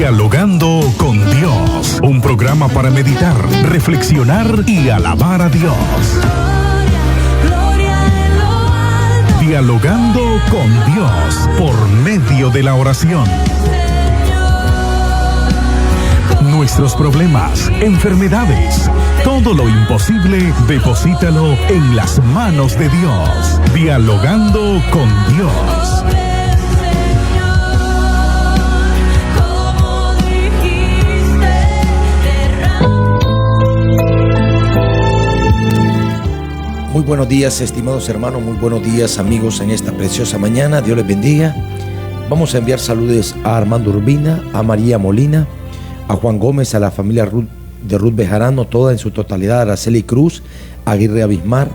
Dialogando con Dios, un programa para meditar, reflexionar y alabar a Dios. Dialogando con Dios por medio de la oración. Nuestros problemas, enfermedades, todo lo imposible, deposítalo en las manos de Dios. Dialogando con Dios. Muy buenos días, estimados hermanos, muy buenos días, amigos, en esta preciosa mañana. Dios les bendiga. Vamos a enviar saludos a Armando Urbina, a María Molina, a Juan Gómez, a la familia de Ruth Bejarano, toda en su totalidad, a Araceli Cruz, a Aguirre Abismar,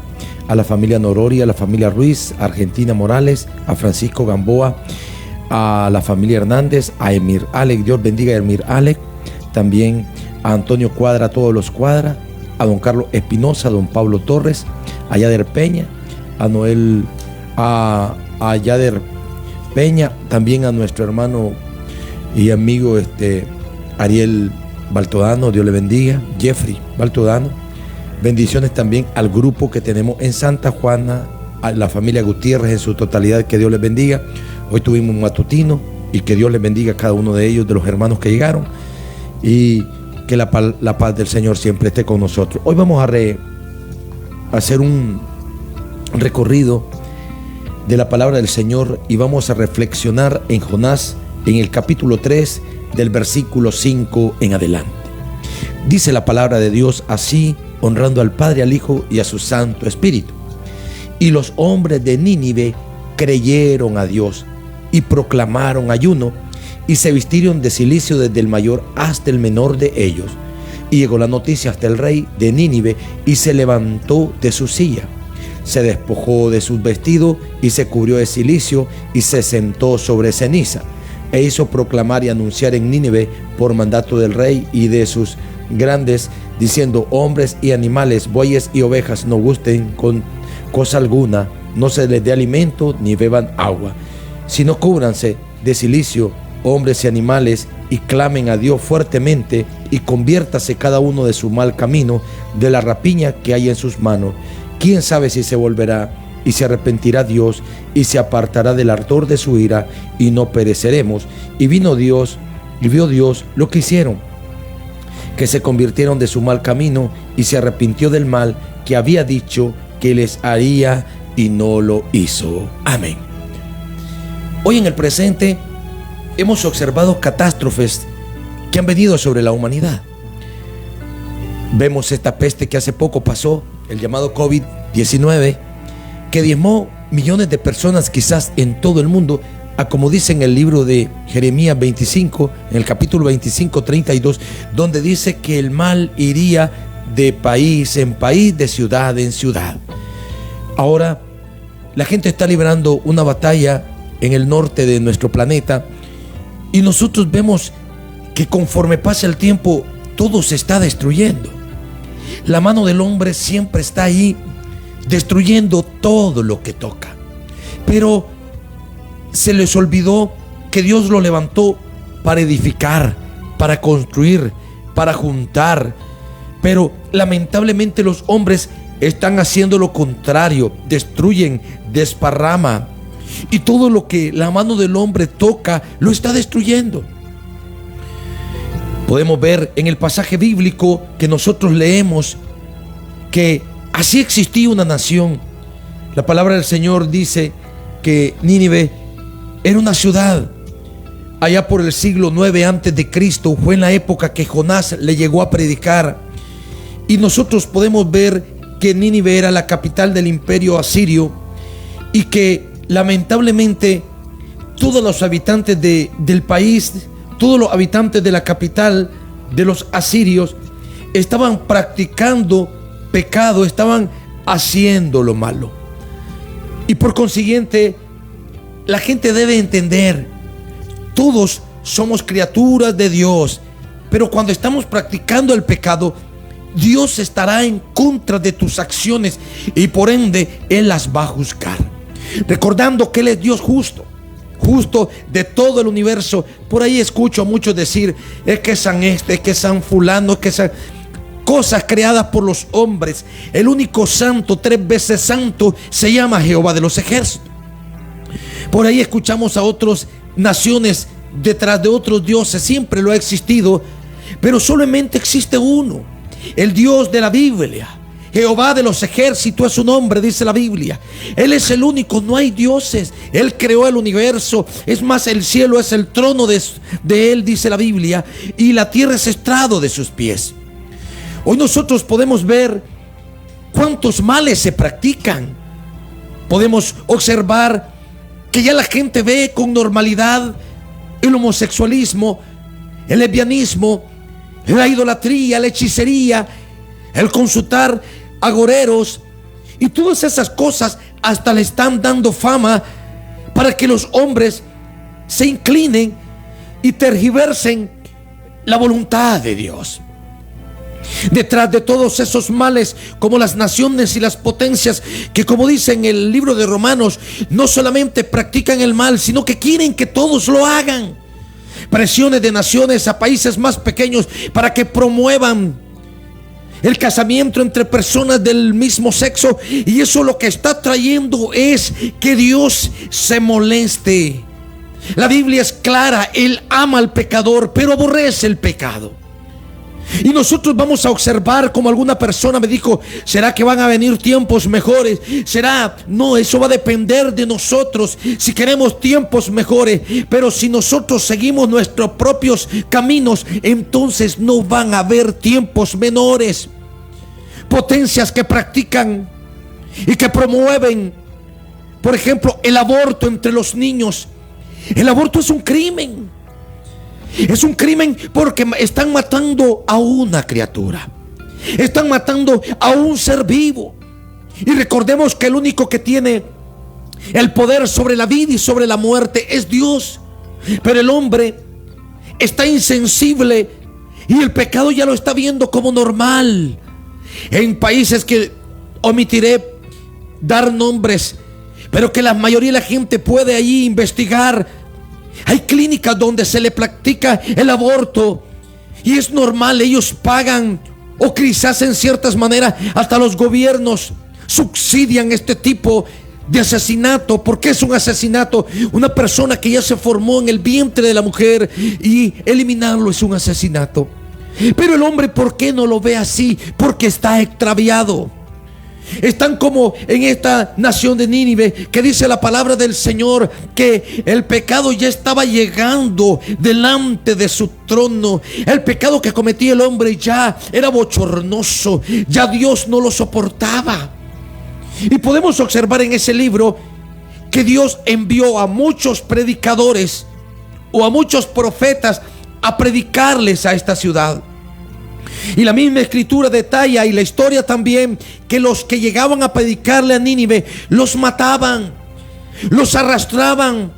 a la familia Norori, a la familia Ruiz, a Argentina Morales, a Francisco Gamboa, a la familia Hernández, a Emir Alec, Dios bendiga a Emir Alec, también a Antonio Cuadra, a todos los Cuadra, a don Carlos Espinosa, a don Pablo Torres, a Yader Peña, a Noel, a Yader Peña, también a nuestro hermano y amigo Ariel Baltodano, Dios le bendiga, Jeffrey Baltodano. Bendiciones también al grupo que tenemos en Santa Juana, a la familia Gutiérrez en su totalidad, que Dios les bendiga. Hoy tuvimos un matutino y que Dios les bendiga a cada uno de ellos, de los hermanos que llegaron, y que la paz del Señor siempre esté con nosotros. Hoy vamos a hacer un recorrido de la palabra del Señor y vamos a reflexionar en Jonás, en el capítulo 3, del versículo 5 en adelante. Dice la palabra de Dios así, honrando al Padre, al Hijo y a su Santo Espíritu. Y los hombres de Nínive creyeron a Dios y proclamaron ayuno y se vistieron de cilicio desde el mayor hasta el menor de ellos. Y llegó la noticia hasta el rey de Nínive y se levantó de su silla. Se despojó de sus vestidos y se cubrió de cilicio y se sentó sobre ceniza. E hizo proclamar y anunciar en Nínive por mandato del rey y de sus grandes, diciendo: hombres y animales, bueyes y ovejas, no gusten con cosa alguna, no se les dé alimento ni beban agua, sino cúbranse de cilicio, hombres y animales, y clamen a Dios fuertemente, y conviértase cada uno de su mal camino, de la rapiña que hay en sus manos. ¿Quién sabe si se volverá y se arrepentirá Dios y se apartará del ardor de su ira y no pereceremos? Y vino Dios y vio Dios lo que hicieron, que se convirtieron de su mal camino, y se arrepintió del mal que había dicho que les haría y no lo hizo. Amén. Hoy en el presente hemos observado catástrofes que han venido sobre la humanidad. Vemos esta peste que hace poco pasó, el llamado COVID-19, que diezmó millones de personas quizás en todo el mundo, a como dice en el libro de Jeremías 25, en el capítulo 25, 32, donde dice que el mal iría de país en país, de ciudad en ciudad. Ahora, la gente está librando una batalla en el norte de nuestro planeta, y nosotros vemos que conforme pasa el tiempo, todo se está destruyendo. La mano del hombre siempre está ahí, destruyendo todo lo que toca. Pero se les olvidó que Dios lo levantó para edificar, para construir, para juntar. Pero lamentablemente los hombres están haciendo lo contrario, destruyen, desparraman. Y todo lo que la mano del hombre toca, lo está destruyendo. Podemos ver en el pasaje bíblico que nosotros leemos que así existía una nación. La palabra del Señor dice que Nínive era una ciudad. Allá por el siglo 9 antes de Cristo fue en la época que Jonás le llegó a predicar. Y nosotros podemos ver que Nínive era la capital del imperio asirio, y que lamentablemente todos los habitantes del país, todos los habitantes de la capital de los asirios estaban practicando pecado, estaban haciendo lo malo. Y por consiguiente, la gente debe entender, todos somos criaturas de Dios, pero cuando estamos practicando el pecado, Dios estará en contra de tus acciones y por ende Él las va a juzgar. Recordando que Él es Dios justo, justo de todo el universo. Por ahí escucho a muchos decir, es que San este, es que San fulano, es que San... Cosas creadas por los hombres. El único santo, 3 veces santo, se llama Jehová de los ejércitos. Por ahí escuchamos a otras naciones detrás de otros dioses. Siempre lo ha existido, pero solamente existe uno, el Dios de la Biblia. Jehová de los ejércitos es su nombre, dice la Biblia. Él es el único, no hay dioses. Él creó el universo. Es más, el cielo es el trono de él, dice la Biblia, y la tierra es estrado de sus pies. Hoy nosotros podemos ver cuántos males se practican. Podemos observar que ya la gente ve con normalidad el homosexualismo, el lesbianismo, la idolatría, la hechicería, el consultar agoreros, y todas esas cosas hasta le están dando fama para que los hombres se inclinen y tergiversen la voluntad de Dios. Detrás de todos esos males, como las naciones y las potencias que, como dice en el libro de Romanos, no solamente practican el mal, sino que quieren que todos lo hagan. Presiones de naciones a países más pequeños para que promuevan el casamiento entre personas del mismo sexo, y eso lo que está trayendo es que Dios se moleste. La Biblia es clara: Él ama al pecador, pero aborrece el pecado. Y nosotros vamos a observar como alguna persona me dijo, ¿será que van a venir tiempos mejores? ¿Será? No, eso va a depender de nosotros si queremos tiempos mejores. Pero si nosotros seguimos nuestros propios caminos, entonces no van a haber tiempos menores. Potencias que practican y que promueven, por ejemplo, el aborto entre los niños. El aborto es un crimen. Es un crimen porque están matando a una criatura. Están matando a un ser vivo. Y recordemos que el único que tiene el poder sobre la vida y sobre la muerte es Dios. Pero el hombre está insensible y el pecado ya lo está viendo como normal. En países que omitiré dar nombres, pero que la mayoría de la gente puede allí investigar, hay clínicas donde se le practica el aborto y es normal. Ellos pagan, o quizás en ciertas maneras hasta los gobiernos subsidian este tipo de asesinato. ¿Por qué es un asesinato? Una persona que ya se formó en el vientre de la mujer, y eliminarlo es un asesinato. Pero el hombre, ¿por qué no lo ve así? Porque está extraviado. Están como en esta nación de Nínive, que dice la palabra del Señor que el pecado ya estaba llegando delante de su trono. El pecado que cometía el hombre ya era bochornoso, ya Dios no lo soportaba. Y podemos observar en ese libro que Dios envió a muchos predicadores o a muchos profetas a predicarles a esta ciudad. Y la misma escritura detalla, y la historia también, que los que llegaban a predicarle a Nínive los mataban, los arrastraban.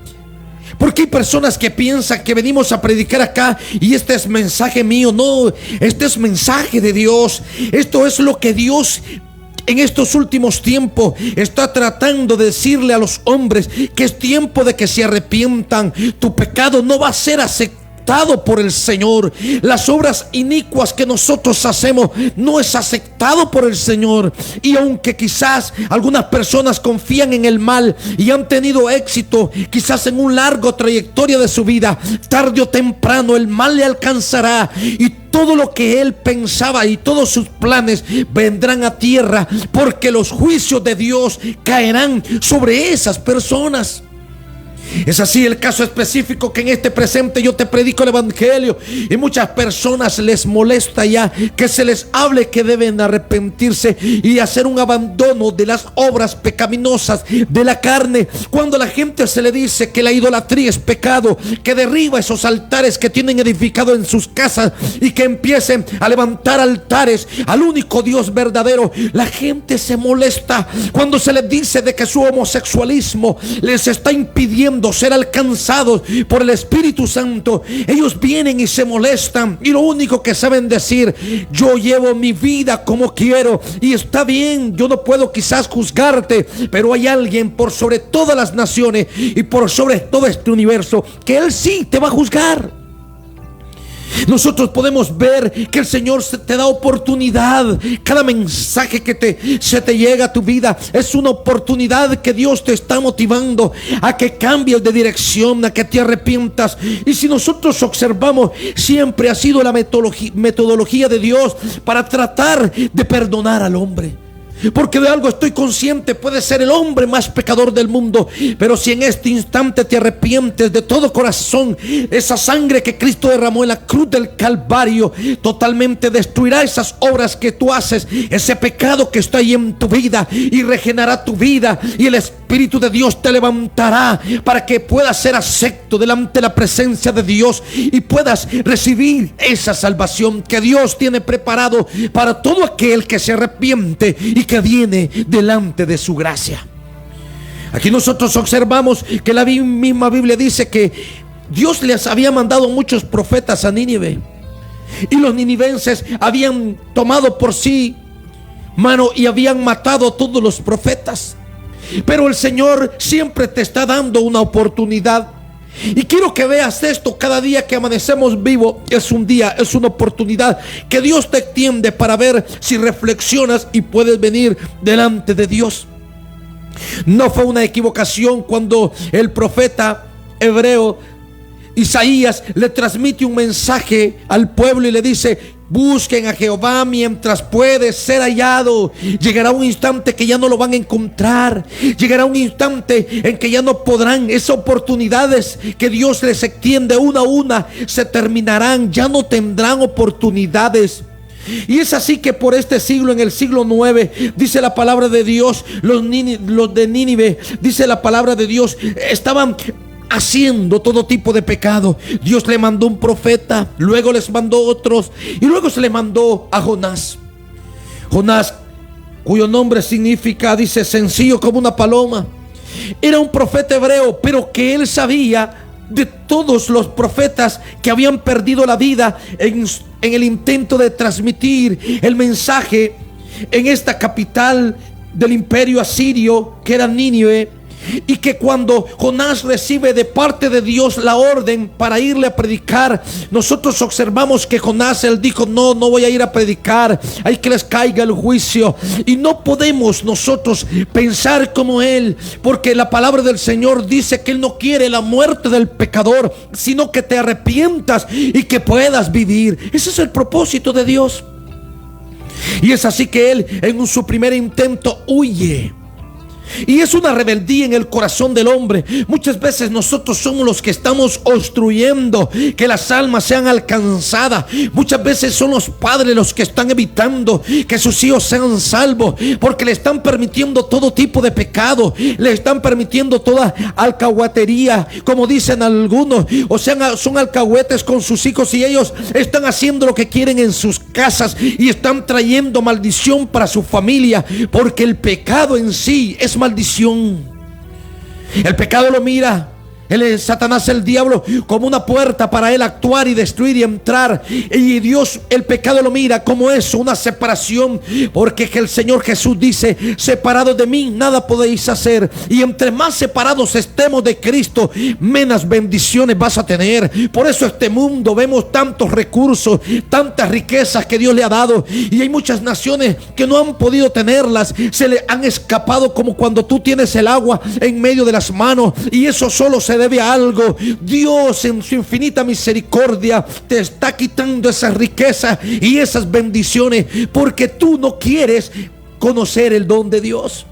Porque hay personas que piensan que venimos a predicar acá y este es mensaje mío. No, este es mensaje de Dios. Esto es lo que Dios en estos últimos tiempos está tratando de decirle a los hombres, que es tiempo de que se arrepientan. Tu pecado no va a ser aceptado por el Señor. Las obras inicuas que nosotros hacemos no es aceptado por el Señor. Y aunque quizás algunas personas confían en el mal y han tenido éxito, quizás en un largo trayectoria de su vida, tarde o temprano el mal le alcanzará, y todo lo que él pensaba y todos sus planes vendrán a tierra, porque los juicios de Dios caerán sobre esas personas. Es así el caso específico que en este presente yo te predico el evangelio, y muchas personas les molesta ya que se les hable que deben arrepentirse y hacer un abandono de las obras pecaminosas de la carne. Cuando a la gente se le dice que la idolatría es pecado, que derriba esos altares que tienen edificado en sus casas y que empiecen a levantar altares al único Dios verdadero, la gente se molesta. Cuando se les dice de que su homosexualismo les está impidiendo esperando ser alcanzados por el Espíritu Santo, ellos vienen y se molestan, y lo único que saben decir: yo llevo mi vida como quiero, y está bien, yo no puedo quizás juzgarte, pero hay alguien por sobre todas las naciones y por sobre todo este universo, que Él sí te va a juzgar. Nosotros podemos ver que el Señor te da oportunidad. Cada mensaje que se te llega a tu vida es una oportunidad que Dios te está motivando a que cambies de dirección, a que te arrepientas. Y si nosotros observamos, siempre ha sido la metodología de Dios para tratar de perdonar al hombre. Porque de algo estoy consciente: puede ser el hombre más pecador del mundo, pero si en este instante te arrepientes de todo corazón, esa sangre que Cristo derramó en la cruz del Calvario totalmente destruirá esas obras que tú haces, ese pecado que está ahí en tu vida, y regenerará tu vida, y el Espíritu de Dios te levantará para que puedas ser acepto delante de la presencia de Dios y puedas recibir esa salvación que Dios tiene preparado para todo aquel que se arrepiente y que viene delante de su gracia. Aquí nosotros observamos que la misma Biblia dice que Dios les había mandado muchos profetas a Nínive, y los ninivenses habían tomado por sí mano y habían matado a todos los profetas. Pero el Señor siempre te está dando una oportunidad. Y quiero que veas esto: cada día que amanecemos vivo es un día, es una oportunidad que Dios te extiende para ver si reflexionas y puedes venir delante de Dios. No fue una equivocación cuando el profeta hebreo Isaías le transmite un mensaje al pueblo y le dice: busquen a Jehová mientras puede ser hallado. Llegará un instante que ya no lo van a encontrar. Llegará un instante en que ya no podrán. Esas oportunidades que Dios les extiende una a una se terminarán. Ya no tendrán oportunidades. Y es así que por este siglo, en el siglo 9, dice la palabra de Dios, los de Nínive, dice la palabra de Dios, estaban haciendo todo tipo de pecado. Dios le mandó un profeta, luego les mandó otros, y luego se le mandó a Jonás. Jonás, cuyo nombre significa, dice, sencillo como una paloma. Era un profeta hebreo, pero que él sabía de todos los profetas que habían perdido la vida en el intento de transmitir el mensaje en esta capital del imperio asirio, que era Nínive. Y que cuando Jonás recibe de parte de Dios la orden para irle a predicar, nosotros observamos que Jonás, él dijo: no voy a ir a predicar, hay que les caiga el juicio. Y no podemos nosotros pensar como él, porque la palabra del Señor dice que Él no quiere la muerte del pecador, sino que te arrepientas y que puedas vivir. Ese es el propósito de Dios. Y es así que él en su primer intento huye. Y es una rebeldía en el corazón del hombre. Muchas veces nosotros somos los que estamos obstruyendo que las almas sean alcanzadas. Muchas veces son los padres los que están evitando que sus hijos sean salvos, porque le están permitiendo todo tipo de pecado, le están permitiendo toda alcahuetería, como dicen algunos. O sea, son alcahuetes con sus hijos, y ellos están haciendo lo que quieren en sus casas y están trayendo maldición para su familia, porque el pecado en sí es maldición. El pecado lo mira Satanás, el diablo, como una puerta para él actuar y destruir y entrar. Y Dios, el pecado lo mira como eso, una separación, porque el Señor Jesús dice: separados de mí nada podéis hacer. Y entre más separados estemos de Cristo, menos bendiciones vas a tener. Por eso este mundo vemos tantos recursos, tantas riquezas que Dios le ha dado, y hay muchas naciones que no han podido tenerlas, se le han escapado, como cuando tú tienes el agua en medio de las manos, y eso solo se debe a algo. Dios en su infinita misericordia te está quitando esas riquezas y esas bendiciones, porque tú no quieres conocer el don de Dios.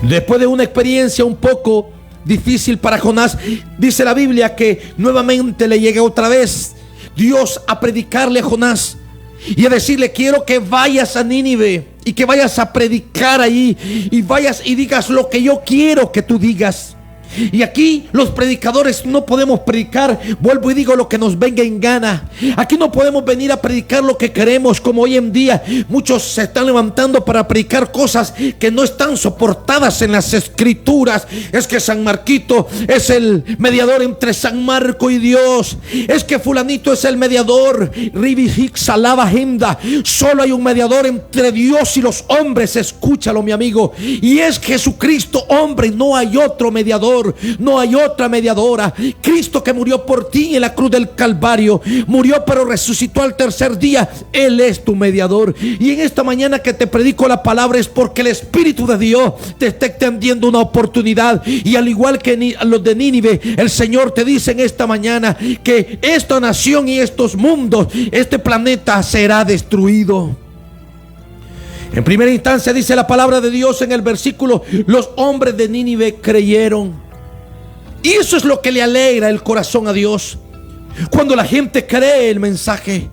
Después de una experiencia un poco difícil para Jonás, dice la Biblia que nuevamente le llega otra vez Dios a predicarle a Jonás y a decirle: quiero que vayas a Nínive y que vayas a predicar allí, y vayas y digas lo que yo quiero que tú digas. Y aquí los predicadores no podemos predicar, vuelvo y digo, lo que nos venga en gana. Aquí no podemos venir a predicar lo que queremos, como hoy en día muchos se están levantando para predicar cosas que no están soportadas en las escrituras. Es que San Marquito es el mediador entre San Marco y Dios. Es que fulanito es el mediador. Solo hay un mediador entre Dios y los hombres. Escúchalo, mi amigo, y es Jesucristo, hombre. No hay otro mediador, no hay otra mediadora. Cristo, que murió por ti en la cruz del Calvario, murió pero resucitó al tercer día. Él es tu mediador. Y en esta mañana que te predico la palabra es porque el Espíritu de Dios te está extendiendo una oportunidad. Y al igual que los de Nínive, el Señor te dice en esta mañana que esta nación y estos mundos, este planeta será destruido. En primera instancia dice la palabra de Dios en el versículo: los hombres de Nínive creyeron. Y eso es lo que le alegra el corazón a Dios, cuando la gente cree el mensaje,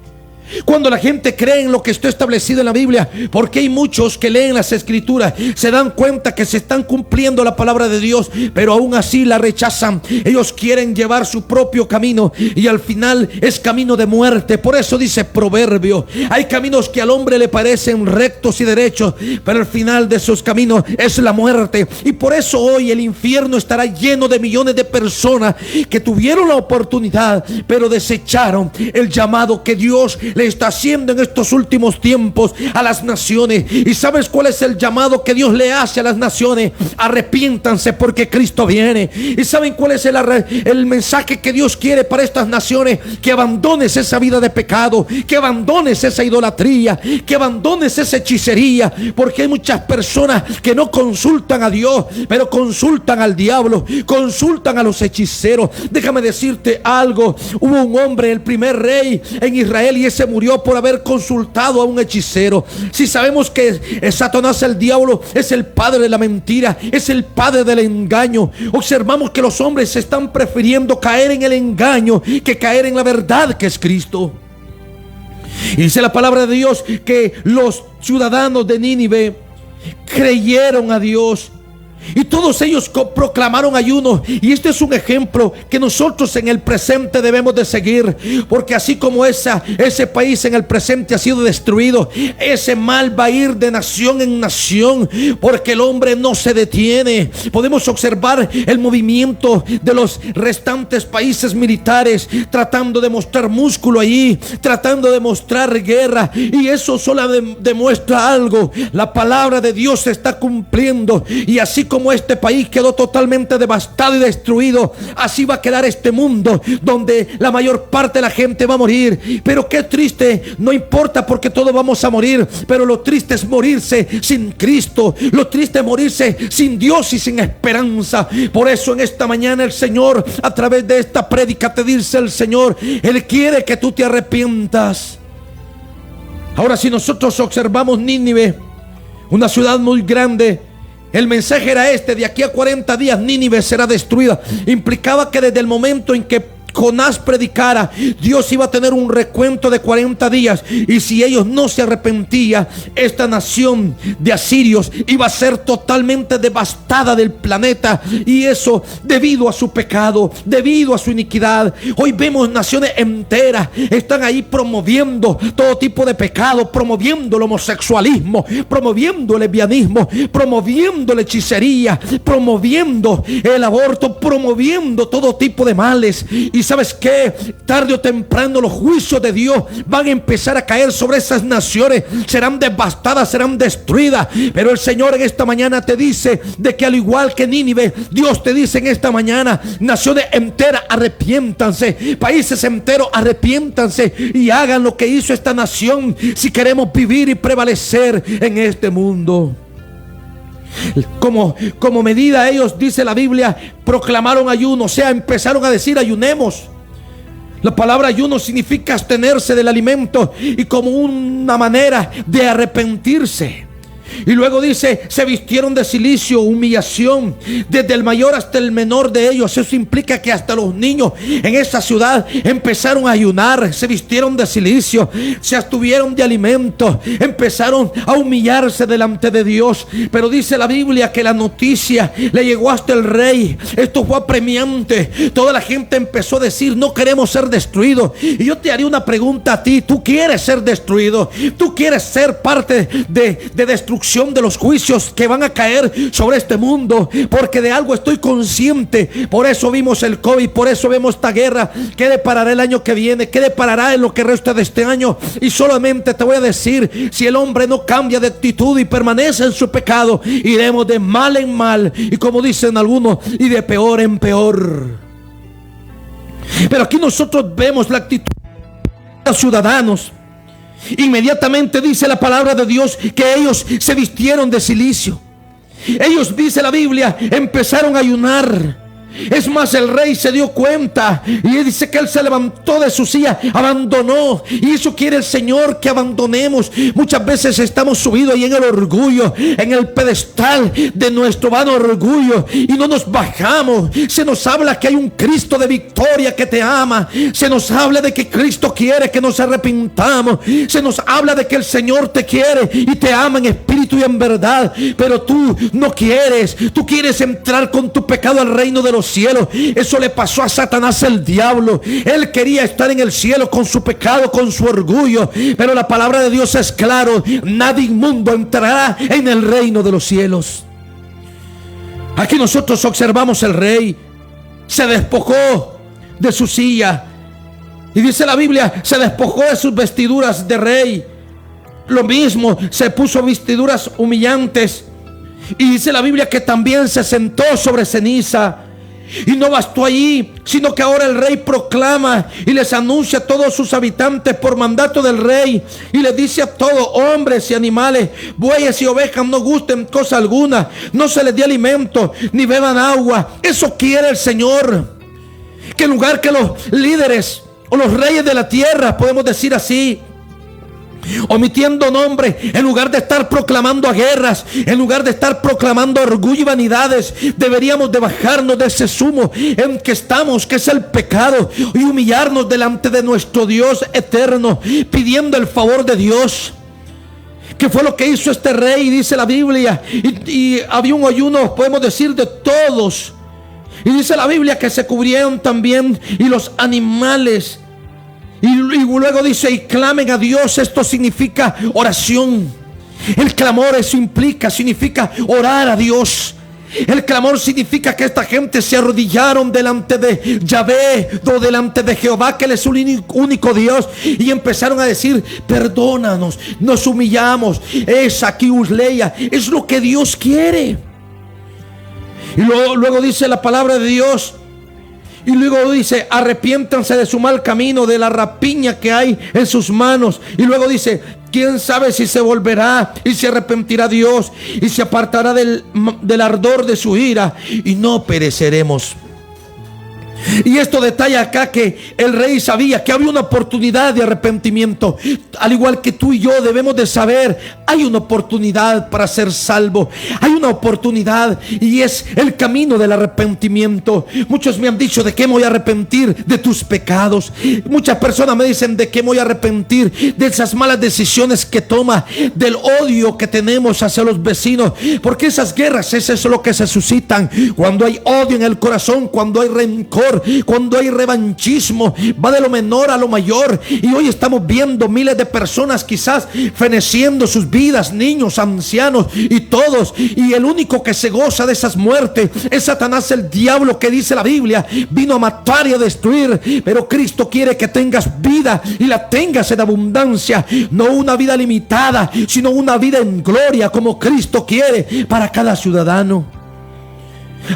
cuando la gente cree en lo que está establecido en la Biblia. Porque hay muchos que leen las escrituras, se dan cuenta que se están cumpliendo la palabra de Dios, pero aún así la rechazan. Ellos quieren llevar su propio camino y al final es camino de muerte. Por eso dice Proverbio: hay caminos que al hombre le parecen rectos y derechos, pero al final de sus caminos es la muerte. Y por eso hoy el infierno estará lleno de millones de personas que tuvieron la oportunidad, pero desecharon el llamado que Dios le está haciendo en estos últimos tiempos a las naciones. ¿Y sabes cuál es el llamado que Dios le hace a las naciones? Arrepiéntanse, porque Cristo viene. ¿Y saben cuál es el mensaje que Dios quiere para estas naciones? Que abandones esa vida de pecado, que abandones esa idolatría, que abandones esa hechicería, porque hay muchas personas que no consultan a Dios, pero consultan al diablo, consultan a los hechiceros. Déjame decirte algo: hubo un hombre, el primer rey en Israel, y ese murió por haber consultado a un hechicero. Si sabemos que Satanás, el diablo, es el padre de la mentira, es el padre del engaño, observamos que los hombres están prefiriendo caer en el engaño que caer en la verdad, que es Cristo. Y dice la palabra de Dios que los ciudadanos de Nínive creyeron a Dios, y todos ellos proclamaron ayuno. Y este es un ejemplo que nosotros en el presente debemos de seguir, porque así como ese país en el presente ha sido destruido, ese mal va a ir de nación en nación, porque el hombre no se detiene. Podemos observar el movimiento de los restantes países militares, tratando de mostrar músculo allí, tratando de mostrar guerra, y eso solo demuestra algo: la palabra de Dios se está cumpliendo. Y así como este país quedó totalmente devastado y destruido, así va a quedar este mundo, donde la mayor parte de la gente va a morir. Pero qué triste, no importa, porque todos vamos a morir, pero lo triste es morirse sin Cristo, lo triste es morirse sin Dios y sin esperanza. Por eso en esta mañana el Señor, a través de esta prédica, te dice el Señor: Él quiere que tú te arrepientas. Ahora, si nosotros observamos Nínive, una ciudad muy grande, el mensaje era este: de aquí a 40 días Nínive será destruida. Implicaba que desde el momento en que Jonás predicara, Dios iba a tener un recuento de 40 días, y si ellos no se arrepentían, esta nación de asirios iba a ser totalmente devastada del planeta. Y eso debido a su pecado, debido a su iniquidad. Hoy vemos naciones enteras están ahí promoviendo todo tipo de pecado, promoviendo el homosexualismo, promoviendo el lesbianismo, promoviendo la hechicería, promoviendo el aborto, promoviendo todo tipo de males. Y ¿sabes qué? Tarde o temprano los juicios de Dios van a empezar a caer sobre esas naciones. Serán devastadas, serán destruidas. Pero el Señor en esta mañana te dice de que al igual que Nínive, Dios te dice en esta mañana: naciones enteras, arrepiéntanse, países enteros, arrepiéntanse y hagan lo que hizo esta nación, si queremos vivir y prevalecer en este mundo. Como medida, ellos, dice la Biblia, proclamaron ayuno, o sea, empezaron a decir: ayunemos. La palabra ayuno significa abstenerse del alimento, y como una manera de arrepentirse. Y luego dice, se vistieron de cilicio, humillación, desde el mayor hasta el menor de ellos. Eso implica que hasta los niños en esta ciudad empezaron a ayunar, se vistieron de cilicio, se abstuvieron de alimento, empezaron a humillarse delante de Dios. Pero dice la Biblia que la noticia le llegó hasta el rey. Esto fue apremiante. Toda la gente empezó a decir, no queremos ser destruidos. Y yo te haré una pregunta a ti. ¿Tú quieres ser destruido? ¿Tú quieres ser parte de destrucción de los juicios que van a caer sobre este mundo? Porque de algo estoy consciente. Por eso vimos el COVID, por eso vemos esta guerra. ¿Qué deparará el año que viene? ¿Qué deparará en lo que resta de este año? Y solamente te voy a decir, si el hombre no cambia de actitud y permanece en su pecado, iremos de mal en mal, y como dicen algunos, y de peor en peor. Pero aquí nosotros vemos la actitud de los ciudadanos. Inmediatamente dice la palabra de Dios que ellos se vistieron de cilicio. Ellos, dice la Biblia, empezaron a ayunar. Es más, el rey se dio cuenta y dice que él se levantó de su silla, abandonó. Y eso quiere el Señor, que abandonemos. Muchas veces estamos subidos ahí en el orgullo, en el pedestal de nuestro vano orgullo, y no nos bajamos. Se nos habla que hay un Cristo de victoria que te ama. Se nos habla de que Cristo quiere que nos arrepintamos. Se nos habla de que el Señor te quiere y te ama en espíritu y en verdad. Pero tú no quieres. Tú quieres entrar con tu pecado al reino de los cielos. Eso le pasó a Satanás, el diablo. Él quería estar en el cielo con su pecado, con su orgullo. Pero la palabra de Dios es claro: nadie inmundo entrará en el reino de los cielos. Aquí nosotros observamos el rey se despojó de su silla, y dice la Biblia, se despojó de sus vestiduras de rey. Lo mismo, se puso vestiduras humillantes. Y dice la Biblia que también se sentó sobre ceniza. Y no bastó allí, sino que ahora el rey proclama y les anuncia a todos sus habitantes por mandato del rey, y les dice a todos, hombres y animales, bueyes y ovejas, no gusten cosa alguna, no se les dé alimento ni beban agua. Eso quiere el Señor, que en lugar que los líderes o los reyes de la tierra, podemos decir así, omitiendo nombre, en lugar de estar proclamando a guerras, en lugar de estar proclamando orgullo y vanidades, deberíamos de bajarnos de ese sumo en que estamos, que es el pecado, y humillarnos delante de nuestro Dios eterno, pidiendo el favor de Dios. Que fue lo que hizo este rey, dice la Biblia, y había un ayuno, podemos decir, de todos. Y dice la Biblia que se cubrieron también y los animales. Y luego dice, y clamen a Dios. Esto significa oración. El clamor, eso significa orar a Dios. El clamor significa que esta gente se arrodillaron delante de Yahvé, o delante de Jehová, que Él es un único Dios, y empezaron a decir, perdónanos, nos humillamos. Es aquí Usleia, es lo que Dios quiere. Y luego dice la palabra de Dios, y luego dice, arrepiéntanse de su mal camino, de la rapiña que hay en sus manos. Y luego dice, quién sabe si se volverá y se arrepentirá Dios y se apartará del ardor de su ira, y no pereceremos. Y esto detalla acá que el rey sabía que había una oportunidad de arrepentimiento. Al igual que tú y yo debemos de saber, hay una oportunidad para ser salvo. Hay una oportunidad, y es el camino del arrepentimiento. Muchos me han dicho, ¿de qué me voy a arrepentir? De tus pecados. Muchas personas me dicen, ¿de qué me voy a arrepentir? De esas malas decisiones que toma, del odio que tenemos hacia los vecinos. Porque esas guerras, eso es lo que se suscitan cuando hay odio en el corazón, cuando hay rencor, cuando hay revanchismo. Va de lo menor a lo mayor. Y hoy estamos viendo miles de personas quizás feneciendo sus vidas, niños, ancianos y todos. Y el único que se goza de esas muertes es Satanás, el diablo, que dice la Biblia vino a matar y a destruir. Pero Cristo quiere que tengas vida y la tengas en abundancia. No una vida limitada, sino una vida en gloria, como Cristo quiere para cada ciudadano.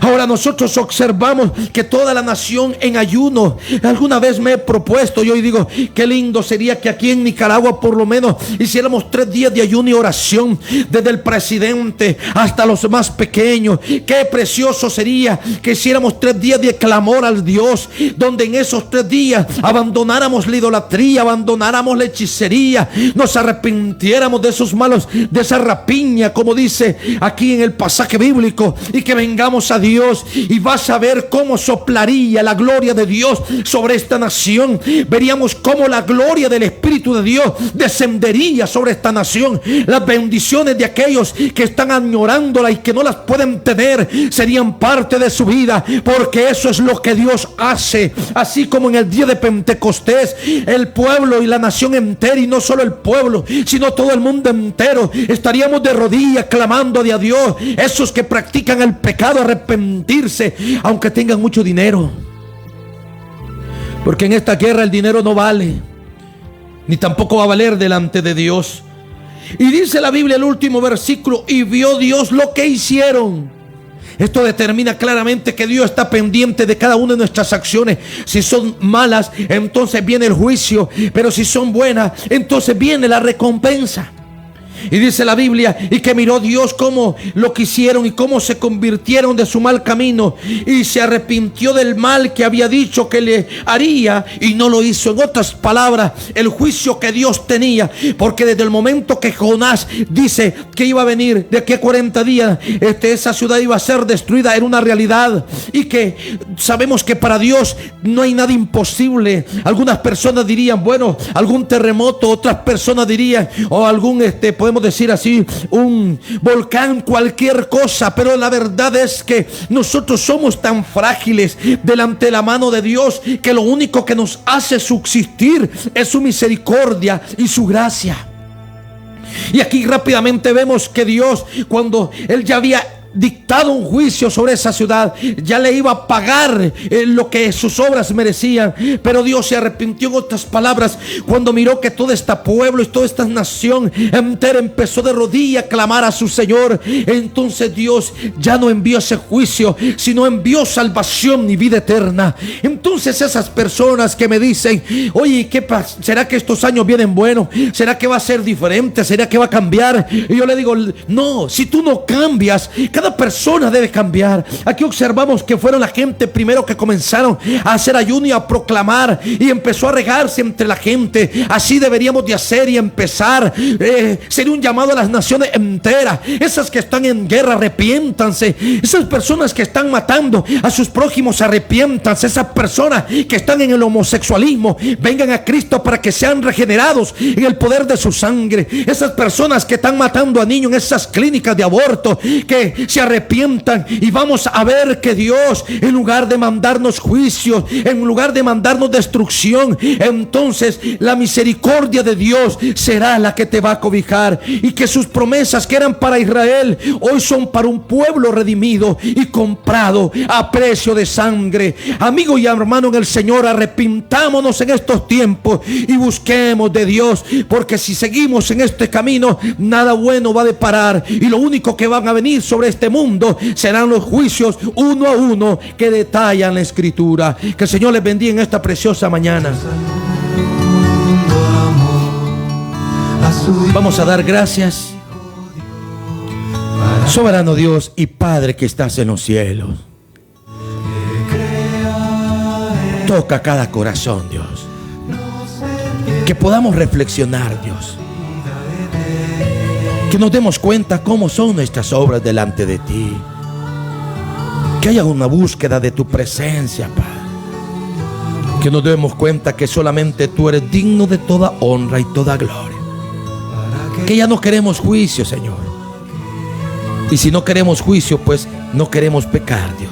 Ahora nosotros observamos que toda la nación en ayuno. Alguna vez me he propuesto, yo digo, qué lindo sería que aquí en Nicaragua por lo menos hiciéramos 3 días de ayuno y oración, desde el presidente hasta los más pequeños. Qué precioso sería que hiciéramos 3 días de clamor al Dios, donde en esos 3 días abandonáramos la idolatría, abandonáramos la hechicería, nos arrepintiéramos de esos malos, de esa rapiña, como dice aquí en el pasaje bíblico, y que vengamos a Dios. Y vas a ver cómo soplaría la gloria de Dios sobre esta nación. Veríamos cómo la gloria del Espíritu de Dios descendería sobre esta nación. Las bendiciones de aquellos que están añorándola y que no las pueden tener serían parte de su vida, porque eso es lo que Dios hace. Así como en el día de Pentecostés, el pueblo y la nación entera, y no solo el pueblo, sino todo el mundo entero, estaríamos de rodillas clamando a Dios. Esos que practican el pecado, arrepentirse, aunque tengan mucho dinero, porque en esta guerra el dinero no vale, ni tampoco va a valer delante de Dios. Y dice la Biblia, el último versículo: y vio Dios lo que hicieron. Esto determina claramente que Dios está pendiente de cada una de nuestras acciones. Si son malas, entonces viene el juicio, pero si son buenas, entonces viene la recompensa. Y dice la Biblia, y que miró Dios cómo lo que hicieron y cómo se convirtieron de su mal camino, y se arrepintió del mal que había dicho que le haría, y no lo hizo. En otras palabras, el juicio que Dios tenía, porque desde el momento que Jonás dice que iba a venir de aquí a 40 días, esa ciudad iba a ser destruida, era una realidad. Y que sabemos que para Dios no hay nada imposible. Algunas personas dirían, bueno, algún terremoto. Otras personas dirían, o algún podemos decir así, un volcán, cualquier cosa. Pero la verdad es que nosotros somos tan frágiles delante de la mano de Dios, que lo único que nos hace subsistir es su misericordia y su gracia. Y aquí rápidamente vemos que Dios, cuando Él ya había dictado un juicio sobre esa ciudad, ya le iba a pagar lo que sus obras merecían, pero Dios se arrepintió. En otras palabras, cuando miró que todo este pueblo y toda esta nación entera empezó de rodillas a clamar a su Señor, entonces Dios ya no envió ese juicio, sino envió salvación y vida eterna. Entonces esas personas que me dicen, oye, ¿qué pasa? ¿Será que estos años vienen buenos? ¿Será que va a ser diferente? ¿Será que va a cambiar? Y yo le digo, no, si tú no cambias, cada persona debe cambiar. Aquí observamos que fueron la gente primero que comenzaron a hacer ayuno y a proclamar, y empezó a regarse entre la gente. Así deberíamos de hacer y empezar. Sería un llamado a las naciones enteras. Esas que están en guerra, arrepiéntanse. Esas personas que están matando a sus prójimos, arrepiéntanse. Esas personas que están en el homosexualismo, vengan a Cristo para que sean regenerados en el poder de su sangre. Esas personas que están matando a niños en esas clínicas de aborto, que se arrepientan, y vamos a ver que Dios, en lugar de mandarnos juicios, en lugar de mandarnos destrucción, entonces la misericordia de Dios será la que te va a cobijar, y que sus promesas que eran para Israel hoy son para un pueblo redimido y comprado a precio de sangre. Amigo y hermano en el Señor, arrepintámonos en estos tiempos y busquemos de Dios, porque si seguimos en este camino, nada bueno va a deparar, y lo único que van a venir sobre este mundo serán los juicios uno a uno que detallan la Escritura. Que el Señor les bendiga en esta preciosa mañana. Vamos a dar gracias. Soberano Dios y Padre que estás en los cielos, toca cada corazón, Dios, que podamos reflexionar, Dios, que nos demos cuenta cómo son nuestras obras delante de ti, que haya una búsqueda de tu presencia, Padre, que nos demos cuenta que solamente tú eres digno de toda honra y toda gloria, que ya no queremos juicio, Señor, y si no queremos juicio, pues no queremos pecar, Dios,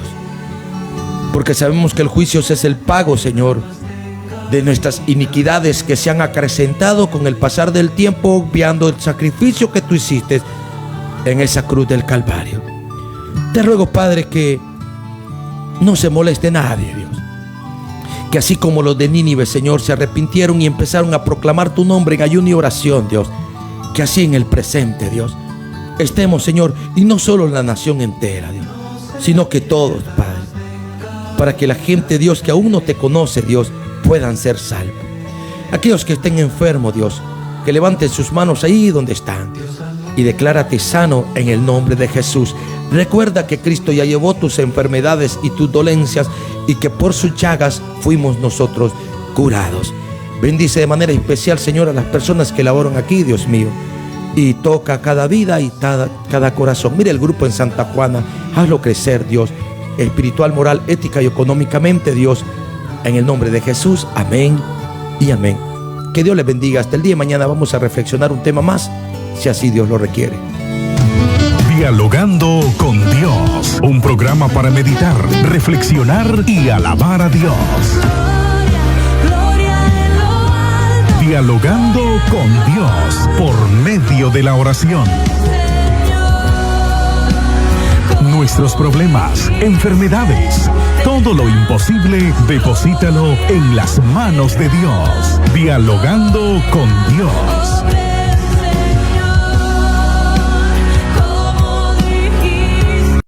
porque sabemos que el juicio es el pago, Señor, de nuestras iniquidades que se han acrecentado con el pasar del tiempo, obviando el sacrificio que tú hiciste en esa cruz del Calvario. Te ruego, Padre, que no se moleste nadie, Dios, que así como los de Nínive, Señor, se arrepintieron y empezaron a proclamar tu nombre en ayuno y oración, Dios, que así en el presente, Dios, estemos, Señor, y no solo la nación entera, Dios, sino que todos, Padre, para que la gente, Dios, que aún no te conoce, Dios, puedan ser salvos. Aquellos que estén enfermos, Dios, que levanten sus manos ahí donde están y declárate sano en el nombre de Jesús. Recuerda que Cristo ya llevó tus enfermedades y tus dolencias y que por sus llagas fuimos nosotros curados. Bendice de manera especial, Señor, a las personas que laboran aquí, Dios mío, y toca cada vida y cada corazón. Mira el grupo en Santa Juana, hazlo crecer, Dios, espiritual, moral, ética y económicamente, Dios, en el nombre de Jesús. Amén y amén. Que Dios les bendiga. Hasta el día de mañana vamos a reflexionar un tema más, si así Dios lo requiere. Dialogando con Dios, un programa para meditar, reflexionar y alabar a Dios. Dialogando con Dios por medio de la oración. Nuestros problemas, enfermedades, todo lo imposible, deposítalo en las manos de Dios. Dialogando con Dios.